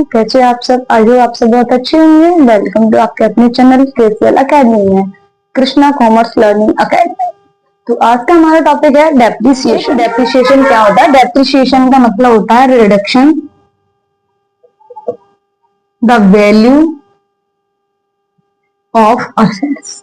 Everyone, कैसे आप सब? आई होप आप सब बहुत अच्छे होंगे। वेलकम टू आपके अपने चैनल केसीएल एकेडमी में, कृष्णा कॉमर्स लर्निंग एकेडमी। तो आज का हमारा टॉपिक है डेप्रिसिएशन। डेप्रिसिएशन क्या होता है? डेप्रिसिएशन का मतलब होता है reduction the value of assets.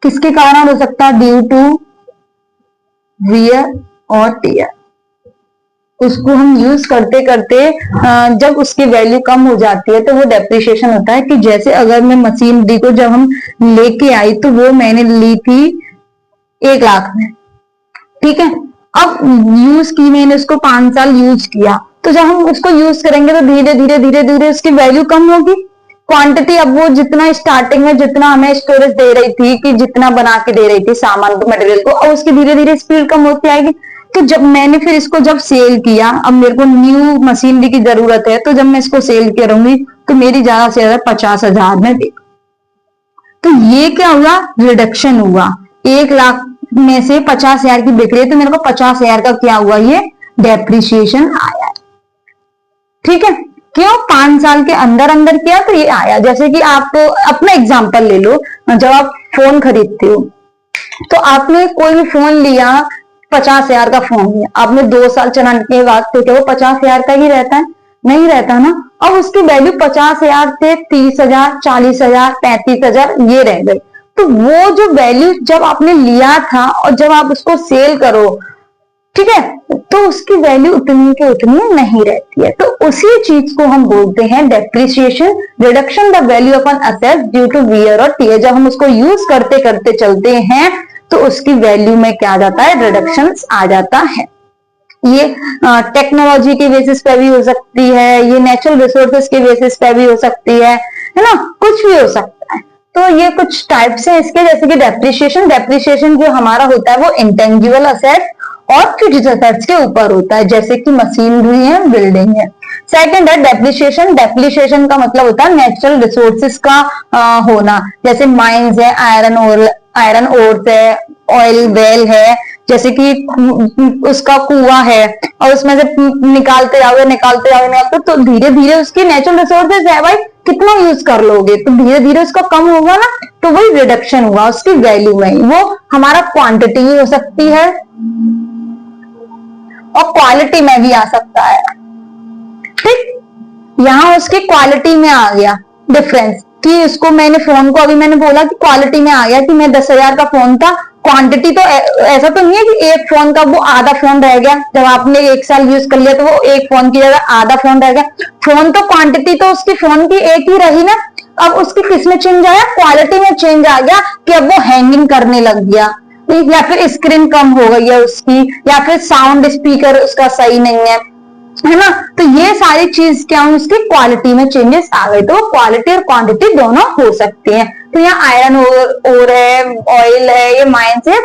किसके कारण हो सकता है? ड्यू टू वियर और टियर। उसको हम यूज करते करते जब उसकी वैल्यू कम हो जाती है तो वो डेप्रिसिएशन होता है। कि जैसे अगर मैं मशीनरी को जब हम लेके आई तो वो मैंने ली थी 1 लाख में, ठीक है। अब यूज की मैंने उसको 5 साल यूज किया, तो जब हम उसको यूज करेंगे तो धीरे धीरे धीरे धीरे उसकी वैल्यू कम होगी। क्वांटिटी अब वो जितना स्टार्टिंग में जितना हमें स्टोरेज दे रही थी कि जितना बना के दे रही थी सामान को, मटेरियल को, अब उसकी धीरे धीरे स्पीड कम होती आएगी। तो जब मैंने फिर इसको जब सेल किया, अब मेरे को न्यू मशीनरी की जरूरत है, तो जब मैं इसको सेल करूंगी तो मेरी ज्यादा से ज्यादा 50,000 में बिक। तो ये क्या हुआ? रिडक्शन हुआ। 1 लाख में से 50,000 की बिक रही है तो मेरे को 50,000 का क्या हुआ? ये डेप्रिसिएशन आया, ठीक है। क्यों? 5 साल के अंदर अंदर किया तो ये आया। जैसे कि आप अपना एग्जांपल ले लो, जब आप फोन खरीदते हो तो आपने कोई भी फोन लिया, 50,000 का फोन लिया, आपने 2 साल चलाने के बाद तो क्या वो 50,000 का ही रहता है? नहीं रहता ना। अब उसकी वैल्यू 50,000 से 30,000, 40,000, 35,000 ये रह गई। तो वो जो वैल्यू जब आपने लिया था और जब आप उसको सेल करो, ठीक है, तो उसकी वैल्यू उतनी के उतनी नहीं रहती है। तो उसी चीज को हम बोलते हैं depreciation, reduction the value of an asset due to wear और टियर। जब हम उसको यूज करते करते चलते हैं तो उसकी वैल्यू में क्या आ जाता है? रिडक्शन आ जाता है। ये टेक्नोलॉजी के बेसिस पे भी हो सकती है, ये नेचुरल रिसोर्सेज के बेसिस पे भी हो सकती है ना, कुछ भी हो सकता है। तो ये कुछ टाइप्स हैं इसके, जैसे कि डेप्रिसिएशन। डेप्रिसिएशन जो हमारा होता है वो इंटेंजिबल असेट और फिक्स्ड असेट्स के ऊपर होता है, जैसे कि मशीनरी है, बिल्डिंग है। सेकंड है डेप्रिसिएशन। डेप्रिसिएशन का मतलब होता है नेचुरल रिसोर्सेज का होना, जैसे माइंस है, आयरन ओर्स है, ऑयल वेल है, जैसे कि उसका कुआं है और उसमें से निकालते जाओगे तो धीरे धीरे उसकी नेचुरल रिसोर्सेज है भाई, कितना यूज कर लोगे तो धीरे धीरे उसका कम होगा ना, तो वही रिडक्शन हुआ उसकी वैल्यू में। वो हमारा क्वांटिटी भी हो सकती है और क्वालिटी में भी आ सकता है, ठीक। यहां उसकी क्वालिटी में आ गया डिफरेंस कि उसको मैंने फोन को, अभी मैंने बोला कि क्वालिटी में आ गया कि मैं 10,000 का फोन था। क्वांटिटी तो ऐसा तो नहीं है कि एक फोन का वो आधा फोन रह गया, जब आपने 1 साल यूज कर लिया तो वो एक फोन की जगह आधा फोन रह गया। फोन तो क्वांटिटी तो उसकी फोन की एक ही रही ना। अब उसकी किसमें चेंज आया? क्वालिटी में चेंज आ गया कि अब वो हैंगिंग करने लग गया, या फिर स्क्रीन कम हो गई है उसकी, या फिर साउंड स्पीकर उसका सही नहीं है ना। तो ये सारी चीज क्या है? उसकी क्वालिटी में चेंजेस आ गए। तो क्वालिटी और क्वांटिटी दोनों हो सकती है। तो यहाँ आयरन ओर है, ऑयल है, ये माइंस है,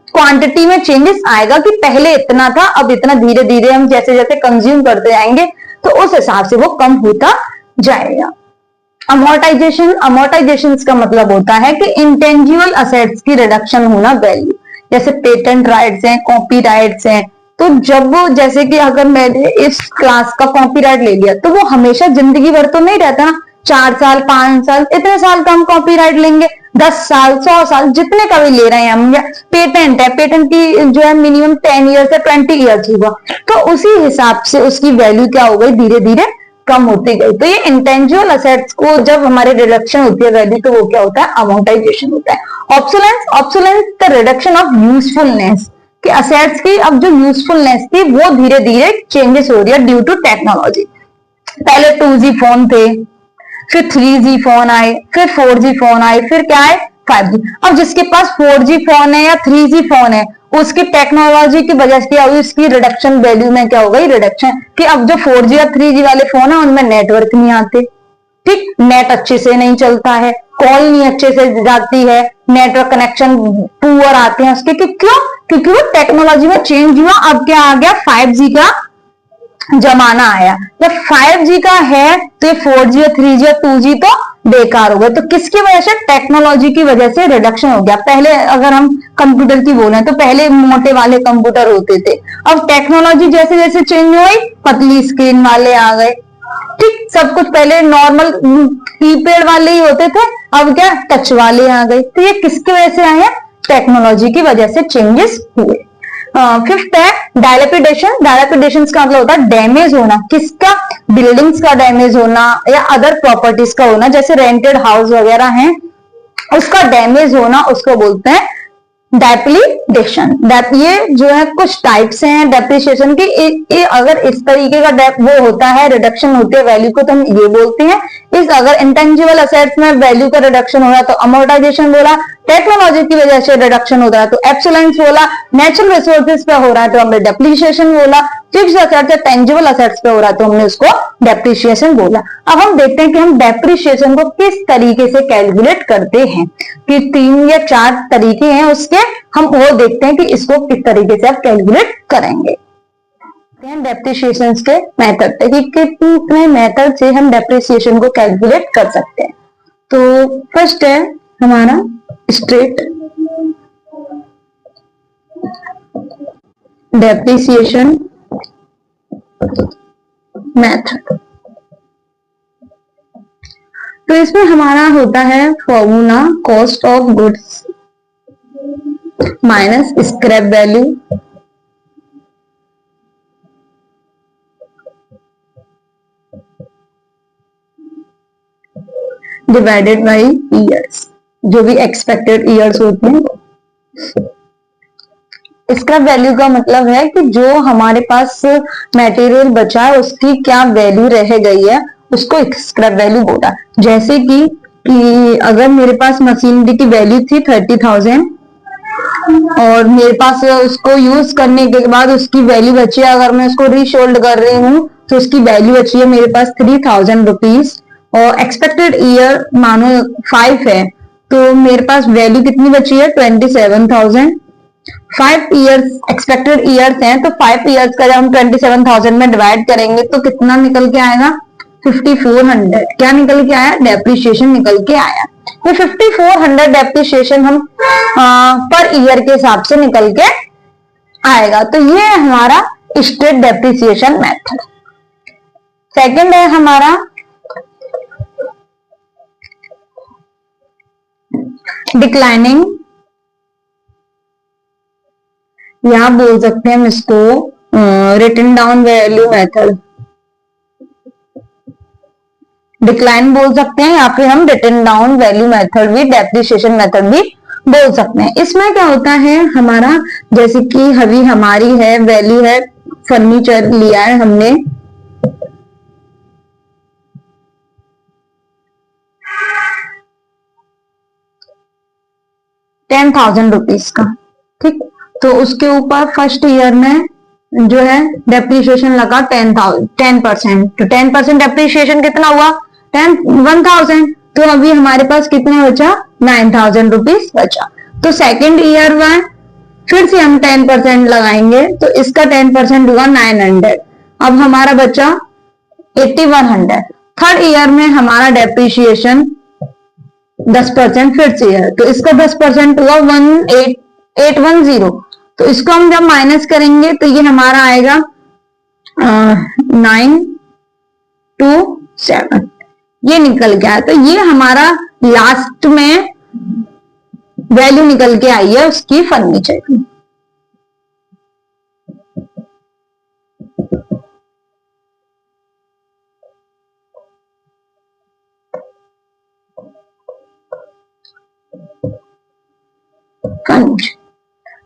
क्वांटिटी में चेंजेस आएगा कि पहले इतना था अब इतना, धीरे धीरे हम जैसे जैसे कंज्यूम करते जाएंगे तो उस हिसाब से वो कम होता जाएगा। अमोर्टाइजेशन का मतलब होता है कि इंटेंजिबल असेट्स की रिडक्शन होना वैल्यू, जैसे पेटेंट राइट्स हैं, कॉपी राइट्स हैं। तो जब जैसे कि अगर मैंने इस क्लास का कॉपीराइट ले लिया तो वो हमेशा जिंदगी भर तो नहीं रहता ना, 4 साल 5 साल इतने साल का हम कॉपीराइट लेंगे, 10 साल 100 साल जितने का भी ले रहे हैं हम। पेटेंट है, पेटेंट की जो है मिनिमम 10 ईयर्स है, 20 ईयर्स होगा। तो उसी हिसाब से उसकी वैल्यू क्या हो गई? धीरे धीरे कम होती गई। तो ये इंटेंजिबल असेट्स को जब हमारे रिडक्शन होती है वैल्यू, तो वो क्या होता है? अमोर्टाइजेशन होता है। Obsolescence the reduction of usefulness, कि असेट्स की अब जो यूजफुलनेस थी वो धीरे धीरे चेंजेस हो रही है ड्यू टू टेक्नोलॉजी। पहले 2G फोन थे, फिर 3G फोन आए, फिर 4G फोन आए, फिर क्या है? 5G। अब जिसके पास 4G फोन है या 3G फोन है, उसकी टेक्नोलॉजी की वजह से क्या हुई? उसकी रिडक्शन वैल्यू में क्या हो गई? रिडक्शन। कि अब जो 4G या 3G वाले फोन है उनमें नेटवर्क नहीं आते, ठीक, नेट अच्छे से नहीं चलता है, कॉल नहीं अच्छे से जाती है, नेटवर्क कनेक्शन पुअर आते हैं उसके। क्यों? क्योंकि वो टेक्नोलॉजी में चेंज हुआ। अब क्या आ गया? 5G का जमाना आया। जब 5G का है तो ये 4G या 3G या 2G तो बेकार हो गए। तो किसकी वजह से? टेक्नोलॉजी की वजह से रिडक्शन हो गया। पहले अगर हम कंप्यूटर की बोले तो पहले मोटे वाले कंप्यूटर होते थे, अब टेक्नोलॉजी जैसे जैसे चेंज हुई पतली स्क्रीन वाले आ गए। ठीक, सब कुछ पहले नॉर्मल कीपैड वाले ही होते थे, अब क्या टच वाले आ गए। तो ये किसकी वजह से आए हैं? टेक्नोलॉजी की वजह से चेंजेस हुए। फिफ्थ है डायलेपिडेशन। डायलेपिडेशन का मतलब होता है डैमेज होना। किसका? बिल्डिंग्स का डैमेज होना या अदर प्रॉपर्टीज का होना, जैसे रेंटेड हाउस वगैरह हैं उसका डैमेज होना, उसको बोलते हैं डेप्रिसिएशन। ये जो है कुछ टाइप्स हैं डेप्रिसिएशन की। अगर इस तरीके का वो होता है, रिडक्शन होती है वैल्यू को, तो हम ये बोलते हैं। इस अगर इंटेंजिबल असेट्स में वैल्यू का रिडक्शन हो रहा है तो अमोर्टाइजेशन बोला। टेक्नोलॉजी की वजह से रिडक्शन हो रहा है तो एब्सोलेंस बोला। नेचुरल रिसोर्सेज पे हो रहा है तो हमने डेप्रिसिएशन बोला। फिक्स्ड असेट्स टेंजिबल असेट्स पे हो रहा है तो हमने उसको डेप्रिसिएशन बोला। अब हम देखते हैं कि हम डेप्रिसिएशन को किस तरीके से कैलकुलेट करते हैं, कि 3 या 4 तरीके हैं उसके, हम वो देखते हैं कि इसको किस तरीके से आप कैलकुलेट करेंगे। डेप्रिसिएशन के मेथड कि कितने मेथड से हम डेप्रिसिएशन को कैलकुलेट कर सकते हैं। तो फर्स्ट है हमारा स्ट्रेट डेप्रिसिएशन मेथड। तो इसमें हमारा होता है formula cost of goods minus scrap value divided by years, जो भी एक्सपेक्टेड ईयर्स होते हैं। स्क्रैप वैल्यू का मतलब है कि जो हमारे पास मटेरियल बचा है उसकी क्या वैल्यू रह गई है, उसको स्क्रैप वैल्यू बोला। जैसे कि अगर मेरे पास मशीनरी की वैल्यू थी 30,000 और मेरे पास उसको यूज करने के बाद उसकी वैल्यू बची है, अगर मैं उसको रीशोल्ड कर रही हूँ तो उसकी वैल्यू बची है मेरे पास 3,000 रुपीज और एक्सपेक्टेड ईयर मानो 5 है, तो मेरे पास वैल्यू कितनी बची है? 27,000। 5 ईयर्स एक्सपेक्टेड ईयर्स हैं, तो 5 ईयर्स का जब हम 27,000 में डिवाइड करेंगे तो कितना निकल के आएगा? 5400। क्या निकल के आया? डेप्रिसिएशन निकल के आया। ये 5400 डेप्रिसिएशन हम पर ईयर के हिसाब से निकल के आएगा। तो ये हमारा स्ट्रेट डेप्रिसिएशन मेथड। सेकंड है हमारा डिक्लाइनिंग, या बोल सकते हैं हम इसको written down value method. Decline बोल सकते हैं या फिर हम रिटन डाउन वैल्यू मेथड भी, डेप्रिसिएशन मेथड भी बोल सकते हैं। इसमें क्या होता है हमारा, जैसे कि अभी हमारी है वैल्यू है, फर्नीचर लिया है हमने 10,000 रुपीज का। ठीक, तो उसके ऊपर फर्स्ट ईयर में जो है डेप्रिसिएशन लगा 10%। तो 10% डेप्रिसिएशन कितना हुआ? 1,000। तो अभी हमारे पास कितना बचा? 9,000 रुपीज बचा। तो सेकेंड ईयर में फिर से हम 10% लगाएंगे तो इसका 10% हुआ 900। अब हमारा बचा 8,100। थर्ड ईयर में हमारा डेप्रिसिएशन 10% फिर से है, तो इसका 10% हुआ 1810। तो इसको हम जब माइनस करेंगे तो ये हमारा आएगा 927, ये निकल गया। तो ये हमारा लास्ट में वैल्यू निकल के आई है उसकी फर्नीचर की।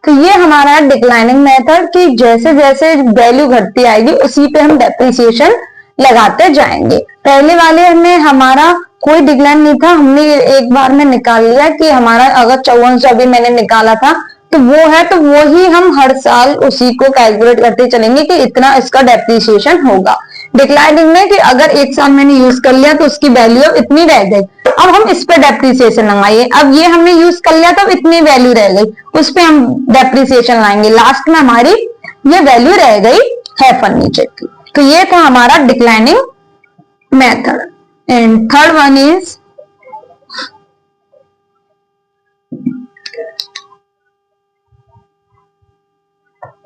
तो ये हमारा डिक्लाइनिंग मेथड कि जैसे जैसे वैल्यू घटती आएगी उसी पे हम डेप्रिसिएशन लगाते जाएंगे। पहले वाले में हमारा कोई डिक्लाइन नहीं था, हमने एक बार में निकाल लिया कि हमारा अगर 5400 अभी मैंने निकाला था तो वो है, तो वो ही हम हर साल उसी को कैलकुलेट करते चलेंगे कि इतना इसका डेप्रिसिएशन होगा। डिक्लाइनिंग में कि अगर एक साल मैंने यूज कर लिया तो उसकी वैल्यू अब इतनी रह गई, अब हम इस पे डेप्रिसिएशन लगाइए। अब ये हमने यूज कर लिया तो इतनी वैल्यू रह गई, उस पे हम डेप्रिसिएशन लाएंगे, लास्ट में हमारी ये वैल्यू रह गई है फर्नीचर की। तो ये था हमारा declining method. And third one is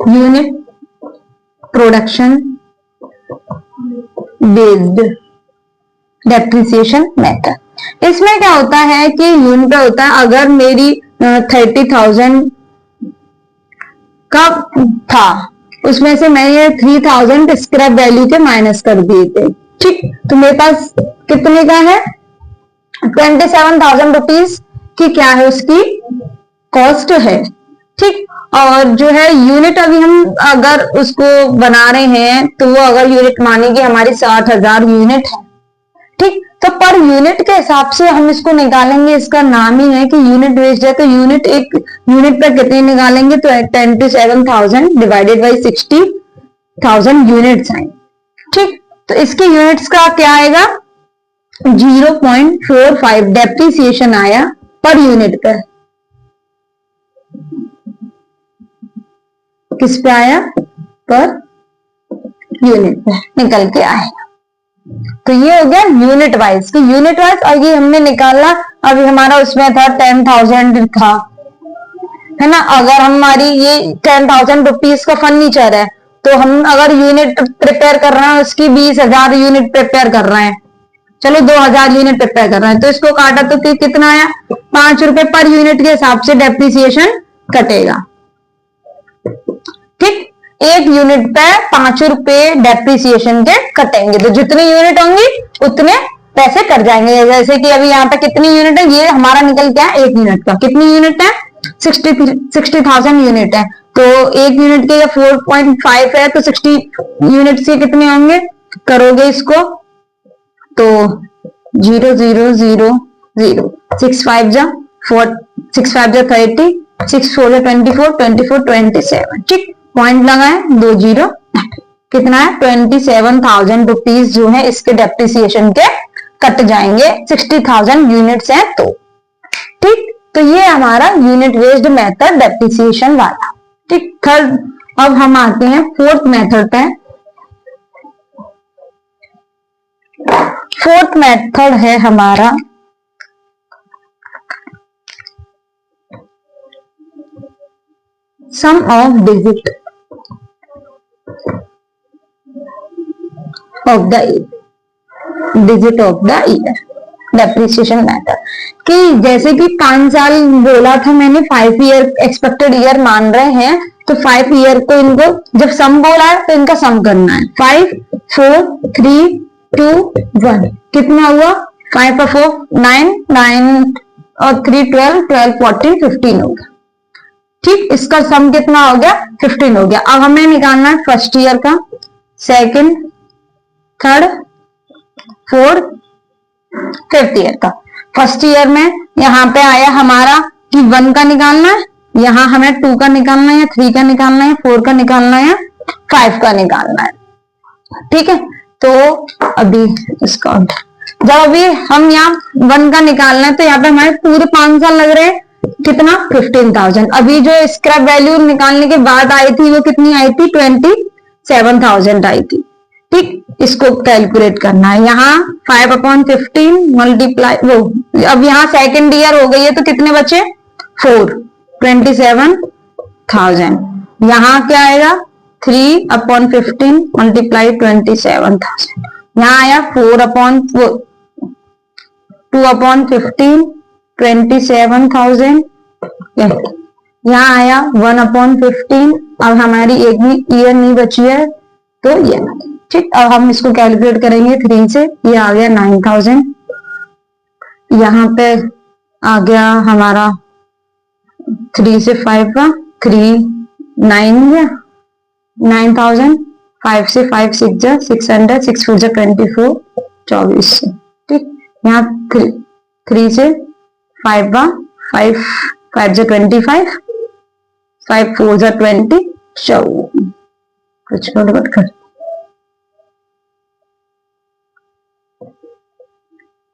unit production based depreciation method. इसमें क्या होता है कि यूनिट पे होता है, अगर मेरी 30,000 का था, उसमें से मैंने 3,000 स्क्रैप वैल्यू के माइनस कर दिए थे, ठीक। तो मेरे पास कितने का है, 27,000 रुपीज की क्या है, उसकी कॉस्ट है, ठीक। और जो है यूनिट अभी हम अगर उसको बना रहे हैं तो वो अगर यूनिट मानेगी हमारी 60,000 यूनिट है, ठीक। तो पर यूनिट के हिसाब से हम इसको निकालेंगे, इसका नाम ही है कि यूनिट वेस्ट है। तो यूनिट एक यूनिट पर कितने निकालेंगे, तो 27,000 डिवाइडेड बाई 60,000 यूनिट्स आएंगे, ठीक। तो इसके यूनिट्स का क्या आएगा, 0.45 डेप्रिसिएशन आया पर यूनिट पर। किस पे आया, पर यूनिट पे निकल के आएगा। तो ये हो गया यूनिट वाइज, कि यूनिट वाइज। और ये हमने निकाला, अभी हमारा उसमें था 10,000 था, है ना। अगर हमारी ये 10,000 रुपीज का फर्नीचर है, तो हम अगर यूनिट प्रिपेयर कर रहे हैं, उसकी 20,000 यूनिट प्रिपेयर कर रहे हैं, चलो 2,000 यूनिट प्रिपेयर कर रहे हैं, तो इसको काटा तो कितना आया, 5 रुपए पर यूनिट के हिसाब से डेप्रिसिएशन कटेगा, ठीक। एक यूनिट पे 5 रुपए डेप्रिसिएशन के कटेंगे, तो जितनी यूनिट होंगी उतने पैसे कट जाएंगे। जैसे कि अभी यहाँ पे कितनी यूनिट है, ये हमारा निकल क्या है, एक यूनिट का कितनी यूनिट है, 60,000 यूनिट है। तो एक यूनिट के 4.5 है, तो 60 यूनिट से कितने होंगे, करोगे इसको तो 0 0 0 0, 6 5 जा 4, 6 5 जा 30, 6 4 जा 24, 24 27, ठीक। पॉइंट लगाए 2 0, कितना है 27,000 रुपीज जो है इसके डेप्रिसिएशन के कट जाएंगे, 60,000 यूनिट्स हैं तो, ठीक। तो ये हमारा यूनिट बेस्ड मेथड डेप्रिसिएशन वाला, ठीक। थर्ड, अब हम आते हैं फोर्थ मेथड पे। फोर्थ मेथड है हमारा sum of digit of the digit of the year depreciation method. कि जैसे कि 5 साल बोला था मैंने, 5 ईयर एक्सपेक्टेड ईयर मान रहे हैं, तो 5 ईयर को इनको जब सम बोला है तो इनका सम करना है। 5 4 3 2 1, कितना हुआ, 5 4 9 9 और 3 12 12 14 15 हो गया, ठीक। इसका सम कितना हो गया, 15 हो गया। अब हमें निकालना है फर्स्ट ईयर का, second, third, fourth, fifth year का। फर्स्ट ईयर में यहाँ पे आया हमारा कि 1 का निकालना है, यहाँ हमें 2 का निकालना है, 3 का निकालना है, 4 का निकालना है, 5 का निकालना है, ठीक है। तो अभी इसका जब अभी हम यहाँ 1 का निकालना है, तो यहाँ पे हमारे पूरे 5 साल लग रहे हैं, कितना 15,000। अभी जो स्क्रैप वैल्यू निकालने के बाद आई थी वो कितनी आई थी, 27,000 आई थी, ठीक। इसको कैलकुलेट करना है, यहाँ 5/15 मल्टीप्लाई वो, अब यहाँ सेकेंड ईयर हो गई है तो कितने बचे 4, 27,000। यहाँ क्या आएगा 3/15 मल्टीप्लाई 27,000, यहाँ आया 2/15 27,000, यहाँ आया 1/15। अब हमारी एक भी ईयर नहीं बची है तो ये, ठीक। अब हम इसको कैलकुलेट करेंगे 3 से, ये आ गया 9,000, यहाँ पे आ गया हमारा 3 से 5 का 3 9 गया 9,000, 5 से 5 6 जा 600, 6 4 जा 24 24, ठीक। यहाँ 3 से 5 का 5 5 जा 25, 5 4 जा 20, कुछ गड़बड़ कर,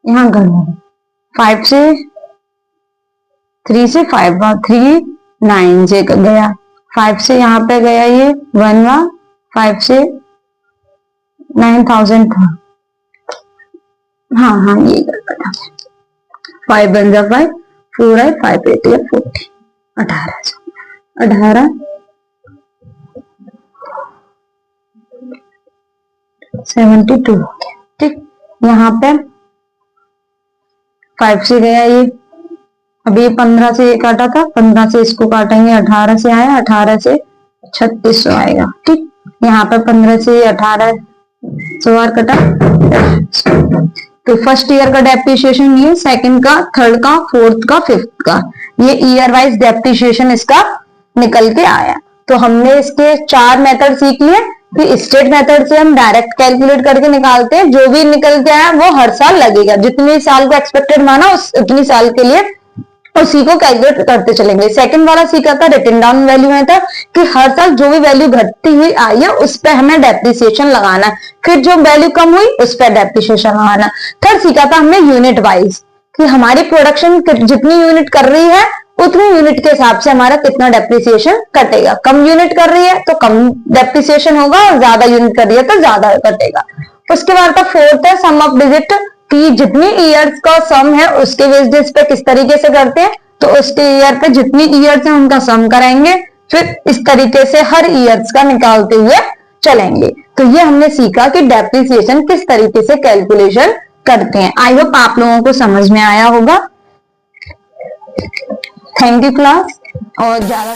यहाँ गड़बड़, 5 से 3 से 5 का 3 9 से गया, 5 से यहाँ पे गया ये 1 वा, 5 से 9,000 था, हाँ हाँ ये गड़बड़, 5 बन जा 5, 4 है 5 8 या 40, 18 18 72 हो गया। ठीक, यहाँ पे 5 से गया ये, अभी 15 से ये काटा था, 15 से इसको काटेंगे, 18 से आया, 18 से 3600 आएगा। ठीक, यहाँ पे 15 से 18 बार कटा। तो फर्स्ट ईयर का डेप्रिसिएशन ये, सेकंड का, थर्ड का, फोर्थ का, फिफ्थ का, ये ईयर वाइज डेप्रिसिएशन इसका निकल के आया। तो हमने इसके 4 मेथड सीख लिए कि स्टेट मेथड से हम डायरेक्ट कैलकुलेट करके निकालते हैं, जो भी निकल के आया वो हर साल लगेगा, जितनी साल को एक्सपेक्टेड माना उतनी साल के लिए उसी को कैलकुलेट करते चलेंगे। सेकंड वाला सीखा था रिटन डाउन वैल्यू में था कि हर साल जो भी वैल्यू घटती हुई आई है उस पर हमें डेप्रिसिएशन लगाना, फिर जो वैल्यू कम हुई उस पर डेप्रिसिएशन लगाना। थर्ड सीखा था हमने यूनिट वाइज कि हमारी प्रोडक्शन जितनी यूनिट कर रही है उतनी यूनिट के हिसाब से हमारा कितना डेप्रिसिएशन कटेगा। कम यूनिट कर रही है तो कम डेप्रिसिएशन होगा, और ज्यादा यूनिट कर रही है तो ज्यादा कटेगा। उसके बाद था फोर्थ है सम ऑफ डिजिट, कि जितनी ईयर्स का सम है उसके बेसिस पे किस तरीके से करते हैं, तो उसके ईयर पे जितनी ईयर्स है उनका सम कराएंगे, फिर इस तरीके से हर ईयर्स का निकालते हुए चलेंगे। तो ये हमने सीखा कि डेप्रिसिएशन किस तरीके से कैलकुलेशन करते हैं। आई होप आप लोगों को समझ में आया होगा। Thank you class. और ज्यादा